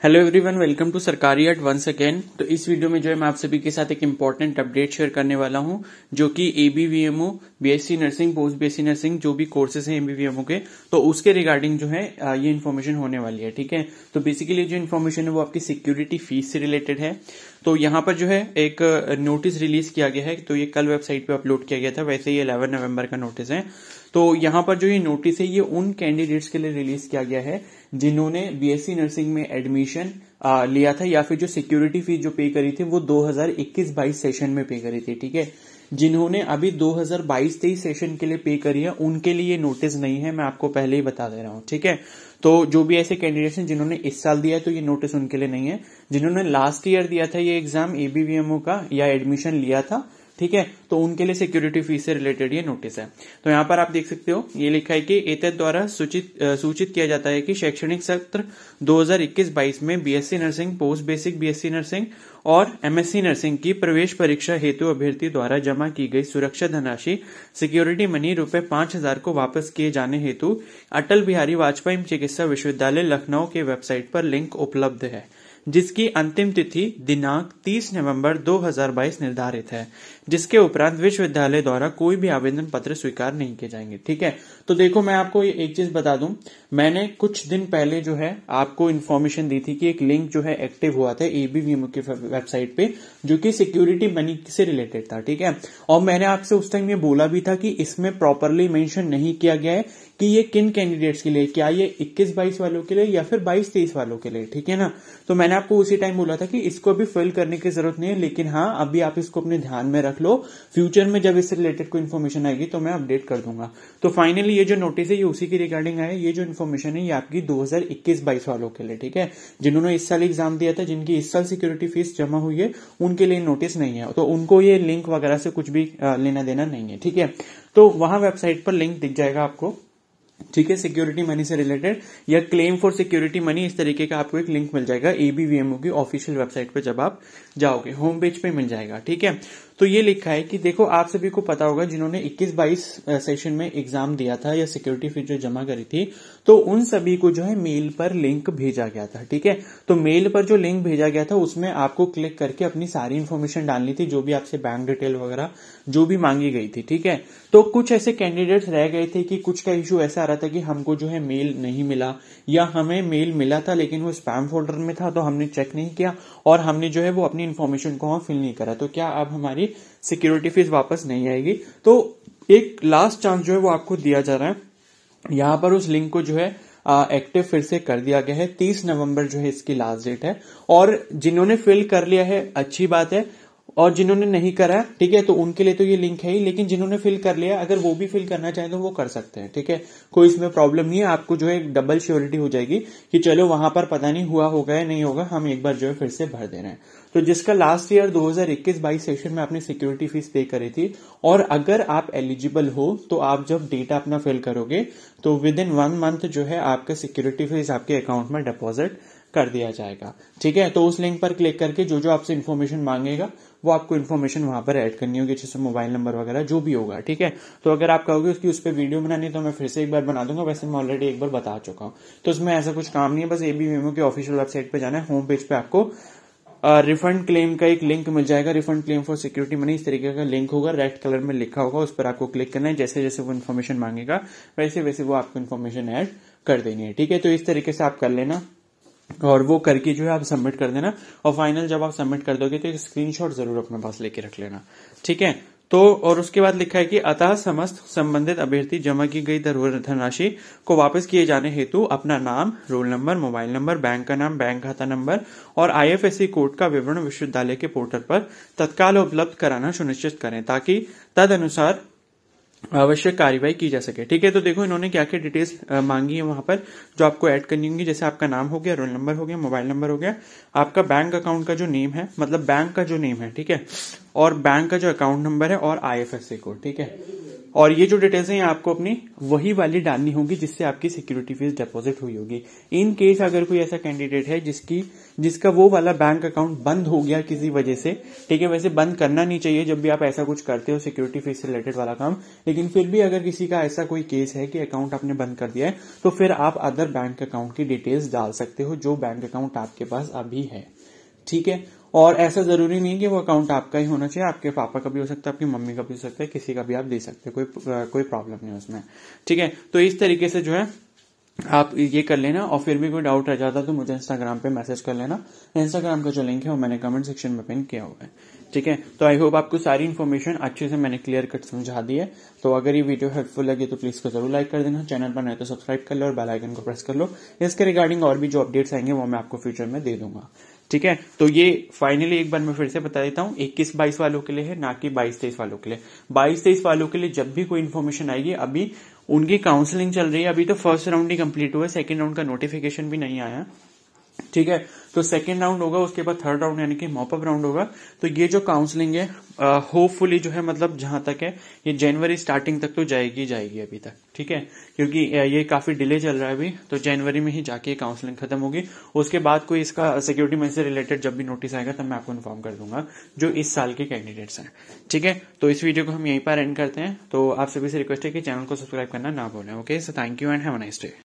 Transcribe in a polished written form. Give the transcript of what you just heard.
Hello everyone, welcome to सरकारी अर्ट once again. तो इस वीडियो में जो है मैं आप सभी के साथ एक इम्पॉर्टेंट अपडेट शेयर करने वाला हूं, जो कि ABVMO, BSc nursing, post BSc nursing जो भी कोर्सेज हैं एबीवीएमओ के, तो उसके रिगार्डिंग जो है ये इन्फॉर्मेशन होने वाली है। ठीक है, तो बेसिकली जो इन्फॉर्मेशन है वो आपकी सिक्योरिटी फीस से रिलेटेड है। तो यहाँ पर जो है एक नोटिस रिलीज किया गया है, तो ये कल वेबसाइट पे अपलोड किया गया था। वैसे ये 11 नवंबर का नोटिस है। तो यहाँ पर जो ये नोटिस है ये उन कैंडिडेट्स के लिए रिलीज किया गया है जिन्होंने बीएससी नर्सिंग में एडमिशन लिया था, या फिर जो सिक्योरिटी फीस जो पे करी थी वो 2021-22 सेशन में पे करी थी। ठीक है, जिन्होंने अभी 2022-23 सेशन के लिए पे करी है उनके लिए नोटिस नहीं है, मैं आपको पहले ही बता दे रहा हूं। ठीक है, तो जो भी ऐसे कैंडिडेट्स हैं जिन्होंने इस साल दिया तो ये नोटिस उनके लिए नहीं है। जिन्होंने लास्ट ईयर दिया था ये एग्जाम एबीवीएमओ का या एडमिशन लिया था, ठीक है, तो उनके लिए सिक्योरिटी फीस से रिलेटेड ये नोटिस है। तो यहां पर आप देख सकते हो ये लिखा है कि एतद द्वारा सूचित किया जाता है कि शैक्षणिक सत्र 2021-22 में BSc nursing, post basic BSc nursing और एमएससी नर्सिंग की प्रवेश परीक्षा हेतु अभ्यर्थी द्वारा जमा की गई सुरक्षा धनराशि सिक्योरिटी मनी ₹5,000 को वापस किए जाने हेतु अटल बिहारी वाजपेयी चिकित्सा विश्वविद्यालय लखनऊ के वेबसाइट पर लिंक उपलब्ध है, जिसकी अंतिम तिथि दिनांक 30 नवंबर 2022 निर्धारित है, जिसके उपरांत विश्वविद्यालय द्वारा कोई भी आवेदन पत्र स्वीकार नहीं किए जाएंगे। ठीक है, तो देखो मैं आपको एक चीज बता दूं, मैंने कुछ दिन पहले जो है आपको इन्फॉर्मेशन दी थी कि एक लिंक जो है एक्टिव हुआ था एबीवीएमओ की वेबसाइट पे, जो कि सिक्योरिटी मनी से रिलेटेड था। ठीक है, और मैंने आपसे उस टाइम ये बोला भी था कि इसमें प्रॉपरली मेंशन नहीं किया गया है कि ये किन कैंडिडेट्स के लिए, क्या ये 21-22 वालों के लिए या फिर 22-23 वालों के लिए। ठीक है ना, तो मैंने आपको उसी टाइम बोला था कि इसको अभी फिल करने की जरूरत नहीं है, लेकिन हाँ अभी आप इसको अपने ध्यान में रख लो, फ्यूचर में जब इससे रिलेटेड कोई इन्फॉर्मेशन आएगी तो मैं अपडेट कर दूंगा। तो फाइनली ये जो नोटिस है ये उसी की रिगार्डिंग है। ये जो इन्फॉर्मेशन है ये आपकी 2021-22 वालों के लिए, ठीक है, जिन्होंने इस साल एग्जाम दिया था, जिनकी इस साल सिक्योरिटी फीस जमा हुई है, उनके लिए नोटिस नहीं है, तो उनको ये लिंक वगैरह से कुछ भी लेना देना नहीं है। ठीक है, तो वहां वेबसाइट पर लिंक दिख जाएगा आपको। ठीक है, सिक्योरिटी मनी से रिलेटेड या क्लेम फॉर सिक्योरिटी मनी, इस तरीके का आपको एक लिंक मिल जाएगा एबीवीएमओ की ऑफिशियल वेबसाइट पे। जब आप जाओगे होम पेज पे मिल जाएगा। ठीक है, तो ये लिखा है कि देखो आप सभी को पता होगा जिन्होंने 21-22 सेशन में एग्जाम दिया था या सिक्योरिटी फीस जो जमा करी थी, तो उन सभी को जो है मेल पर लिंक भेजा गया था। ठीक है, तो मेल पर जो लिंक भेजा गया था उसमें आपको क्लिक करके अपनी सारी इन्फॉर्मेशन डालनी थी, जो भी आपसे बैंक डिटेल वगैरह जो भी मांगी गई थी। ठीक है, तो कुछ ऐसे कैंडिडेट्स रह गए थे कि कुछ का इश्यू ऐसा आ रहा था कि हमको जो है मेल नहीं मिला, या हमें मेल मिला था लेकिन वो स्पैम फोल्डर में था तो हमने चेक नहीं किया और हमने जो है वो अपनी इन्फॉर्मेशन को वहां फिल नहीं करा, तो क्या अब हमारी सिक्योरिटी फीस वापस नहीं आएगी। तो एक लास्ट चांस जो है वो आपको दिया जा रहा है। यहां पर उस लिंक को जो है एक्टिव फिर से कर दिया गया है। 30 नवंबर जो है इसकी लास्ट डेट है, और जिन्होंने फिल कर लिया है अच्छी बात है, और जिन्होंने नहीं करा, ठीक है, तो उनके लिए तो ये लिंक है ही, लेकिन जिन्होंने फिल कर लिया अगर वो भी फिल करना चाहें तो वो कर सकते हैं। ठीक है, कोई इसमें प्रॉब्लम नहीं है। आपको जो है डबल श्योरिटी हो जाएगी कि चलो वहां पर पता नहीं हुआ होगा या नहीं होगा, हम एक बार जो है फिर से भर दे रहे हैं। तो जिसका लास्ट ईयर 2021-22 सेशन में आपने सिक्योरिटी फीस पे करी थी, और अगर आप एलिजिबल हो तो आप जब डेटा अपना फिल करोगे तो विद इन 1 मंथ जो है आपका सिक्योरिटी फीस आपके अकाउंट में डिपॉजिट कर दिया जाएगा। ठीक है, तो उस लिंक पर क्लिक करके जो जो आपसे इन्फॉर्मेशन मांगेगा वो आपको इन्फॉर्मेशन वहां पर ऐड करनी होगी, जैसे मोबाइल नंबर वगैरह जो भी होगा। ठीक है, तो अगर आप कहोगे उसकी उस पर वीडियो बनानी तो मैं फिर से एक बार बना दूंगा, वैसे मैं ऑलरेडी एक बार बता चुका हूं। तो उसमें ऐसा कुछ काम नहीं है, बस एबीवीएमओ की ऑफिशियल वेबसाइट पे जाना है, होम पेज पे आपको रिफंड क्लेम का एक लिंक मिल जाएगा, refund claim for security money इस तरीके का लिंक होगा, रेड कलर में लिखा होगा, उस पर आपको क्लिक करना है। जैसे जैसे वो इन्फॉर्मेशन मांगेगा वैसे वैसे वो आपको इन्फॉर्मेशन ऐड कर देनी है। ठीक है, तो इस तरीके से आप कर लेना, और वो करके जो है आप सबमिट कर देना, और फाइनल जब आप सबमिट कर दोगे तो एक स्क्रीनशॉट जरूर अपने पास लेके रख लेना। ठीक है, तो और उसके बाद लिखा है कि अतः समस्त संबंधित अभ्यर्थी जमा की गई धनराशि को वापस किए जाने हेतु अपना नाम, roll number, mobile number, bank का नाम, बैंक खाता नंबर और आईएफएससी कोड का विवरण विश्वविद्यालय के पोर्टल पर तत्काल उपलब्ध कराना सुनिश्चित करें, ताकि तद अनुसार आवश्यक कार्यवाही की जा सके। ठीक है, तो देखो इन्होंने क्या क्या डिटेल्स मांगी है वहां पर जो आपको ऐड करनी होंगी, जैसे आपका नाम हो गया, रोल नंबर हो गया, मोबाइल नंबर हो गया, आपका बैंक अकाउंट का जो नेम है, मतलब बैंक का जो नेम है, ठीक है, और बैंक का जो अकाउंट नंबर है, और आईएफएससी कोड। ठीक है, और ये जो डिटेल्स हैं आपको अपनी वही वाली डालनी होगी जिससे आपकी सिक्योरिटी फीस डिपॉजिट हुई होगी। इन केस अगर कोई ऐसा कैंडिडेट है जिसका वो वाला बैंक अकाउंट बंद हो गया किसी वजह से, ठीक है, वैसे बंद करना नहीं चाहिए जब भी आप ऐसा कुछ करते हो सिक्योरिटी फीस से रिलेटेड वाला काम, लेकिन फिर भी अगर किसी का ऐसा कोई केस है कि अकाउंट आपने बंद कर दिया है तो फिर आप अदर बैंक अकाउंट की डिटेल्स डाल सकते हो जो बैंक अकाउंट आपके पास अभी है, ठीक है। और ऐसा जरूरी नहीं कि वो अकाउंट आपका ही होना चाहिए, आपके पापा का भी हो सकता है, आपकी मम्मी का भी हो सकता है, किसी का भी आप दे सकते हो, कोई प्रॉब्लम नहीं उसमें, ठीक है। तो इस तरीके से जो है आप ये कर लेना। और फिर भी कोई डाउट रह जाता तो मुझे इंस्टाग्राम पे मैसेज कर लेना। इंस्टाग्राम का जो लिंक है वो मैंने कमेंट सेक्शन में पिन किया हुआ है, ठीक है। तो आई होप आपको सारी इन्फॉर्मेशन अच्छे से मैंने क्लियर कट समझा दी है। तो अगर ये वीडियो हेल्पफुल लगे तो प्लीज को जरूर लाइक कर देना, चैनल पर नए तो सब्सक्राइब कर लो और बेल आइकन को प्रेस कर लो। इसके रिगार्डिंग और भी जो अपडेट्स आएंगे वो मैं आपको फ्यूचर में दे दूंगा, ठीक है। तो ये फाइनली एक बार मैं फिर से बता देता हूँ, 21-22 वालों के लिए है, ना कि 22-23 वालों के लिए। 22-23 वालों के लिए जब भी कोई इन्फॉर्मेशन आएगी, अभी उनकी काउंसलिंग चल रही है, अभी तो फर्स्ट राउंड ही कंप्लीट हुआ है, सेकंड राउंड का नोटिफिकेशन भी नहीं आया, ठीक है। तो सेकेंड राउंड होगा, उसके बाद थर्ड राउंड यानी कि मॉपअप राउंड होगा। तो ये जो काउंसलिंग है होपफुली जो है, मतलब जहां तक है ये जनवरी स्टार्टिंग तक तो जाएगी अभी तक, ठीक है, क्योंकि ये काफी डिले चल रहा है अभी। तो जनवरी में ही जाके काउंसलिंग खत्म होगी। उसके बाद कोई इसका सिक्योरिटी मनी से रिलेटेड जब भी नोटिस आएगा तब मैं आपको इन्फॉर्म कर दूंगा जो इस साल के कैंडिडेट्स हैं, ठीक है। तो इस वीडियो को हम यहीं पर एंड करते हैं। तो आप सभी से रिक्वेस्ट है कि चैनल को सब्सक्राइब करना ना भूलें। Okay, so thank you and have a nice day.